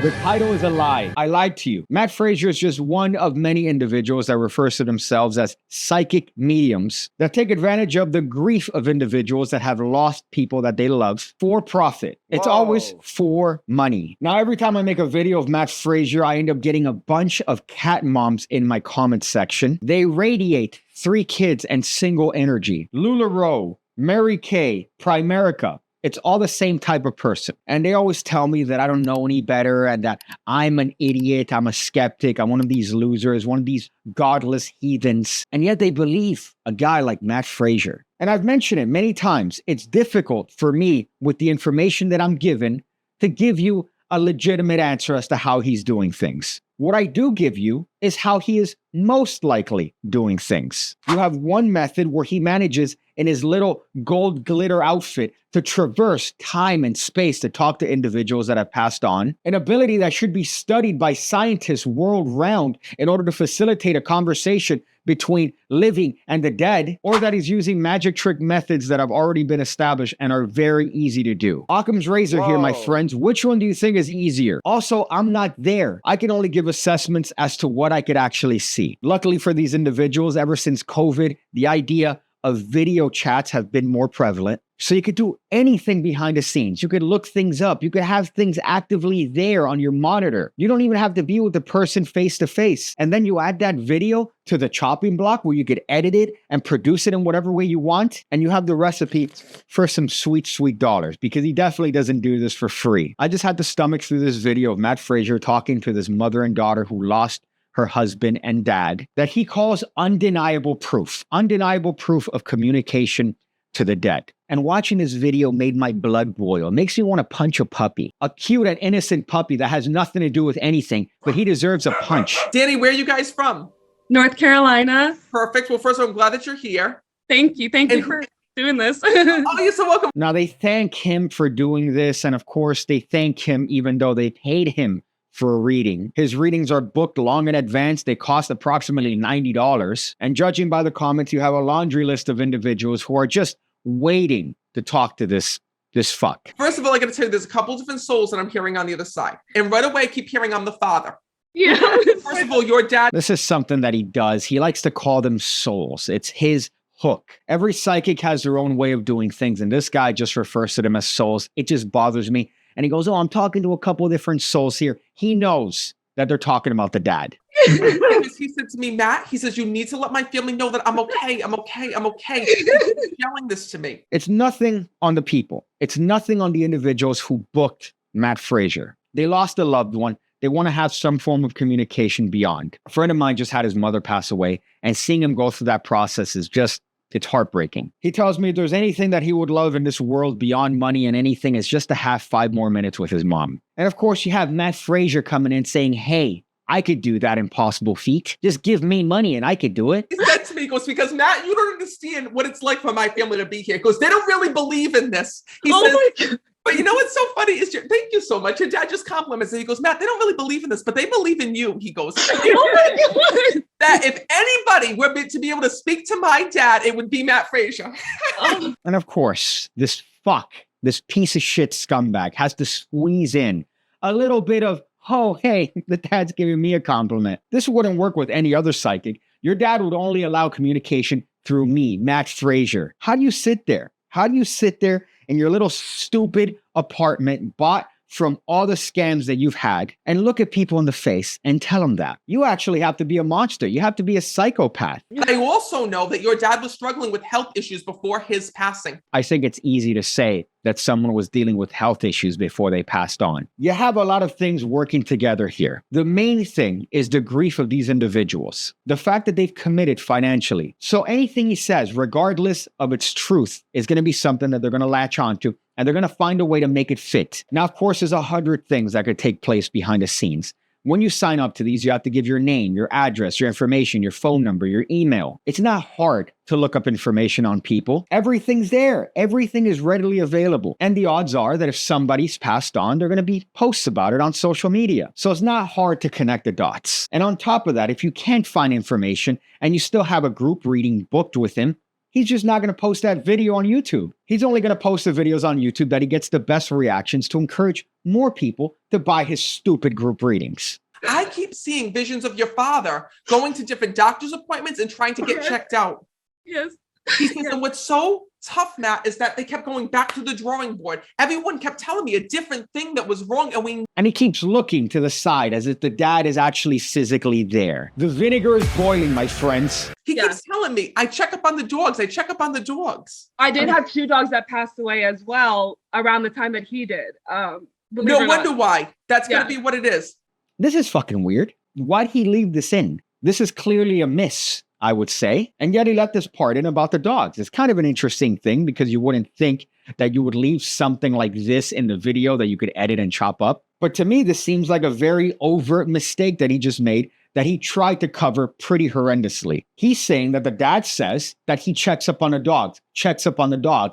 The title is a lie. I lied to you. Matt Fraser is just one of many individuals that refers to themselves as psychic mediums that take advantage of the grief of individuals that have lost people that they love for profit. It's always for money. Now, every time I make a video of Matt Fraser, I end up getting a bunch of cat moms in my comment section. They radiate 3 kids and single energy. LuLaRoe, Mary Kay, Primerica. It's all the same type of person. And they always tell me that I don't know any better and that I'm an idiot, I'm a skeptic, I'm one of these losers, one of these godless heathens. And yet they believe a guy like Matt Fraser. And I've mentioned it many times. It's difficult for me with the information that I'm given to give you a legitimate answer as to how he's doing things. What I do give you is how he is most likely doing things. You have one method where he manages in his little gold glitter outfit to traverse time and space to talk to individuals that have passed on, an ability that should be studied by scientists world round in order to facilitate a conversation between living and the dead, or that he's using magic trick methods that have already been established and are very easy to do. Occam's razor here, my friends. Which one do you think is easier? Also, I'm not there. I can only give assessments as to what I could actually see. Luckily for these individuals, ever since COVID, the idea of video chats have been more prevalent. So you could do anything behind the scenes. You could look things up. You could have things actively there on your monitor. You don't even have to be with the person face to face. And then you add that video to the chopping block where you could edit it and produce it in whatever way you want. And you have the recipe for some sweet, sweet dollars, because he definitely doesn't do this for free. I just had to stomach through this video of Matt Fraser talking to this mother and daughter who lost her husband and dad, that he calls undeniable proof of communication to the dead. And watching this video made my blood boil. It makes me want to punch a puppy, a cute and innocent puppy that has nothing to do with anything, but he deserves a punch. Danny, where are you guys from? North Carolina. Perfect. Well, first of all, I'm glad that you're here. Thank you. Thank you for doing this. Oh, you're so welcome. Now, they thank him for doing this. And of course, they thank him even though they paid him for a reading. His readings are booked long in advance. They cost approximately $90. And judging by the comments, you have a laundry list of individuals who are just waiting to talk to this fuck. First of all, I got to tell you, there's a couple different souls that I'm hearing on the other side. And right away, I keep hearing I'm the father. Yeah. First of all, your dad. This is something that he does. He likes to call them souls. It's his hook. Every psychic has their own way of doing things. And this guy just refers to them as souls. It just bothers me. And he goes, oh, I'm talking to a couple of different souls here. He knows that they're talking about the dad. He said to me, Matt, he says, you need to let my family know that I'm okay. I'm okay. I'm okay. He's yelling this to me. It's nothing on the people. It's nothing on the individuals who booked Matt Fraser. They lost a loved one. They want to have some form of communication beyond. A friend of mine just had his mother pass away, and seeing him go through that process is just, it's heartbreaking. He tells me if there's anything that he would love in this world beyond money and anything, is just to have 5 more minutes with his mom. And of course, you have Matt Fraser coming in saying, hey, I could do that impossible feat. Just give me money and I could do it. He said to me, he goes, because Matt, you don't understand what it's like for my family to be here. He goes, they don't really believe in this. He says, but you know what's so funny is, thank you so much. Your dad just compliments it. He goes, Matt, they don't really believe in this, but they believe in you. He goes, that if anybody were to be able to speak to my dad, it would be Matt Fraser. And of course, this piece of shit scumbag has to squeeze in a little bit of, oh, hey, the dad's giving me a compliment. This wouldn't work with any other psychic. Your dad would only allow communication through me, Matt Fraser. How do you sit there? How do you sit there in your little stupid apartment bought from all the scams that you've had and look at people in the face and tell them that? You actually have to be a monster. You have to be a psychopath. I also know that your dad was struggling with health issues before his passing. I think it's easy to say that someone was dealing with health issues before they passed on. You have a lot of things working together here. The main thing is the grief of these individuals, the fact that they've committed financially. So anything he says, regardless of its truth, is going to be something that they're going to latch onto, and they're going to find a way to make it fit. Now, of course, there's 100 things that could take place behind the scenes. When you sign up to these, you have to give your name, your address, your information, your phone number, your email. It's not hard to look up information on people. Everything's there. Everything is readily available. And the odds are that if somebody's passed on, there are going to be posts about it on social media. So it's not hard to connect the dots. And on top of that, if you can't find information and you still have a group reading booked with him, he's just not going to post that video on YouTube. He's only going to post the videos on YouTube that he gets the best reactions to encourage more people to buy his stupid group readings. I keep seeing visions of your father going to different doctor's appointments and trying to get checked out. Yes. He says, and what's so tough, Matt, is that they kept going back to the drawing board. Everyone kept telling me a different thing that was wrong. And he keeps looking to the side as if the dad is actually physically there. The vinegar is boiling, my friends. He keeps telling me, I check up on the dogs. I check up on the dogs. I did have 2 dogs that passed away as well around the time that he did. No wonder why. That's going to be what it is. This is fucking weird. Why'd he leave this in? This is clearly a miss, I would say. And yet he let this part in about the dogs. It's kind of an interesting thing because you wouldn't think that you would leave something like this in the video that you could edit and chop up. But to me, this seems like a very overt mistake that he just made that he tried to cover pretty horrendously. He's saying that the dad says that he checks up on the dogs,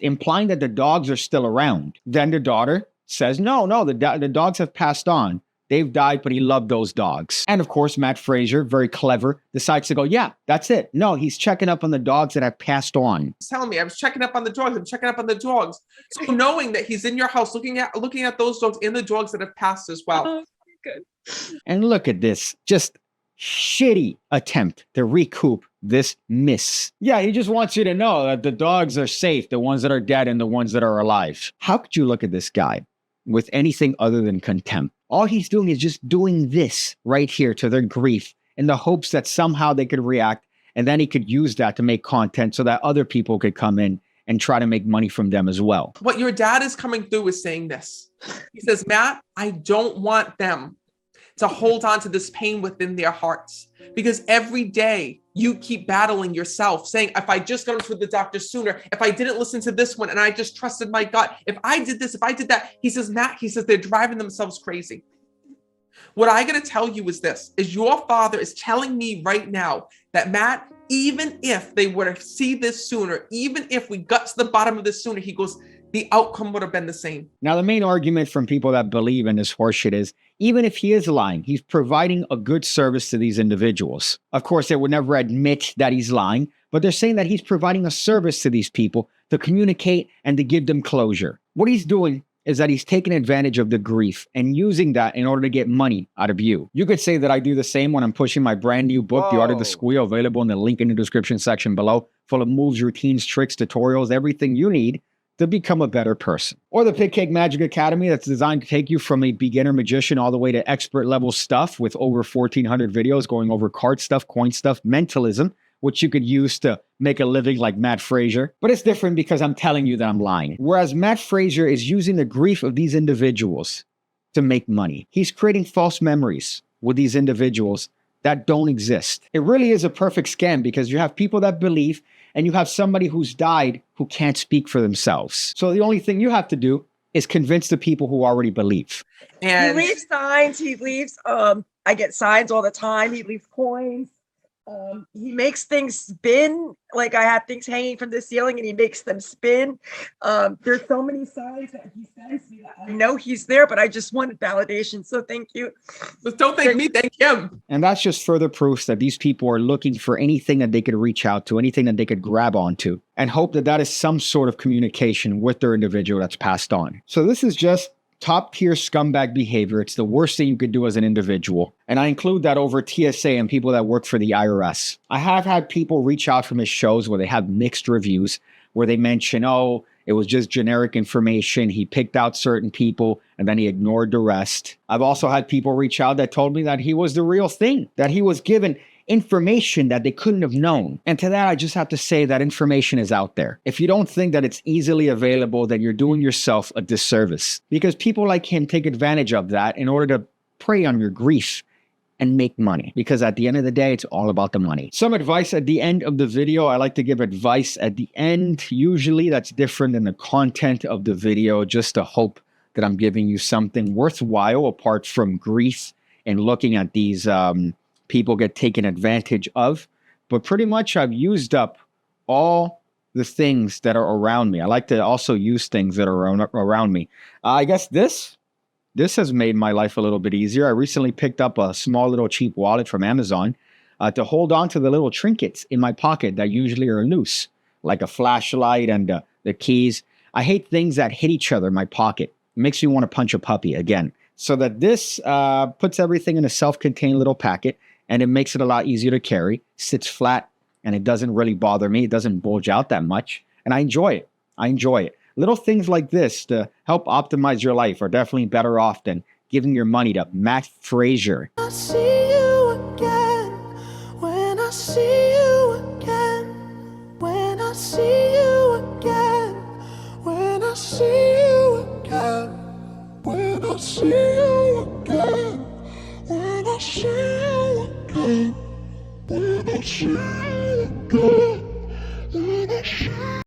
implying that the dogs are still around. Then the daughter says, no, the dogs have passed on. They've died, but he loved those dogs. And of course, Matt Fraser, very clever, decides to go, yeah, that's it. No, he's checking up on the dogs that have passed on. He's telling me, I was checking up on the dogs. I'm checking up on the dogs. So knowing that he's in your house, looking at those dogs and the dogs that have passed as well. Oh, good. And look at this, just shitty attempt to recoup this miss. Yeah, he just wants you to know that the dogs are safe, the ones that are dead and the ones that are alive. How could you look at this guy with anything other than contempt? All he's doing is just doing this right here to their grief in the hopes that somehow they could react and then he could use that to make content so that other people could come in and try to make money from them as well. What your dad is coming through is saying this. He says, Matt, I don't want them to hold on to this pain within their hearts because every day you keep battling yourself saying, if I just got to the doctor sooner, if I didn't listen to this one and I just trusted my gut, if I did this, if I did that, he says, Matt, they're driving themselves crazy. What I got to tell you is this, is your father is telling me right now that Matt, even if they were to see this sooner, even if we got to the bottom of this sooner, he goes, the outcome would have been the same. Now, the main argument from people that believe in this horseshit is, even if he is lying, he's providing a good service to these individuals. Of course, they would never admit that he's lying, but they're saying that he's providing a service to these people to communicate and to give them closure. What he's doing is that he's taking advantage of the grief and using that in order to get money out of you. You could say that I do the same when I'm pushing my brand new book, The Art of the Squeal, available in the link in the description section below, full of moves, routines, tricks, tutorials, everything you need to become a better person. Or the PigCake Magic Academy that's designed to take you from a beginner magician all the way to expert level stuff with over 1,400 videos going over card stuff, coin stuff, mentalism, which you could use to make a living like Matt Fraser. But it's different because I'm telling you that I'm lying. Whereas Matt Fraser is using the grief of these individuals to make money. He's creating false memories with these individuals that don't exist. It really is a perfect scam because you have people that believe and you have somebody who's died who can't speak for themselves. So the only thing you have to do is convince the people who already believe. And he leaves signs. He leaves, I get signs all the time. He leaves coins. He makes things spin. Like I have things hanging from the ceiling and he makes them spin. There's so many signs that he sends me that I know he's there, but I just wanted validation. So thank you. But don't thank me, thank him. And that's just further proof that these people are looking for anything that they could reach out to, anything that they could grab onto, and hope that that is some sort of communication with their individual that's passed on. So this is just top tier scumbag behavior. It's the worst thing you could do as an individual. And I include that over TSA and people that work for the IRS. I have had people reach out from his shows where they have mixed reviews, where they mention, oh, it was just generic information. He picked out certain people and then he ignored the rest. I've also had people reach out that told me that he was the real thing, that he was given information that they couldn't have known. And to that, I just have to say that information is out there. If you don't think that it's easily available, then you're doing yourself a disservice, because people like him take advantage of that in order to prey on your grief and make money, because at the end of the day, it's all about the money. Some advice at the end of the video. I like to give advice at the end. Usually that's different than the content of the video, just to hope that I'm giving you something worthwhile apart from grief and looking at these people get taken advantage of. But pretty much I've used up all the things that are around me. I like to also use things that are around me. I guess this has made my life a little bit easier. I recently picked up a small little cheap wallet from Amazon to hold on to the little trinkets in my pocket that usually are loose, like a flashlight and the keys. I hate things that hit each other in my pocket. It makes me want to punch a puppy again. So that this puts everything in a self-contained little packet, and it makes it a lot easier to carry, sits flat, and it doesn't really bother me. It doesn't bulge out that much, and I enjoy it. I enjoy it. Little things like this to help optimize your life are definitely better off than giving your money to Matt Fraser. I see you again, when I see you again, when I see you again, when I see you again, when I see you again, when I see you again, when I see you again, when I see